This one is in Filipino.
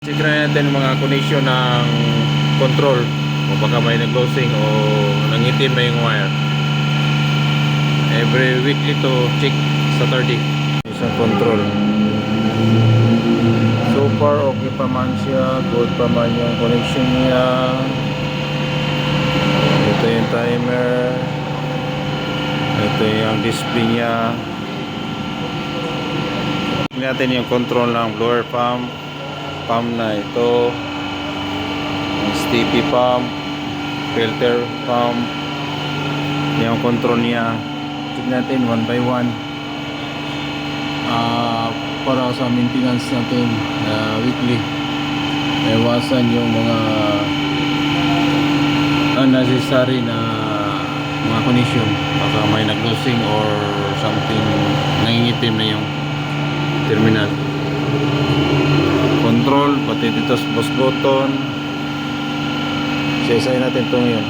Check natin yung mga connection ng control o baka may nag-losing o nangitim na yung wire. Every weekly to check Saturday. Isang control. So far okay pa man siya, good pa man yung connection niya. Ito yung timer. Ito yung display niya. Check natin yung control ng blower pump. Pump na ito. Steepy pump, filter pump. Yung control niya. Check natin one by one. Para sa maintenance natin weekly, iwasan yung mga unnecessary na mga connection, baka may nag-losing or something, nangingitim na yung terminal. Control, pati dito sa bus button, isa-isahin natin itong yun.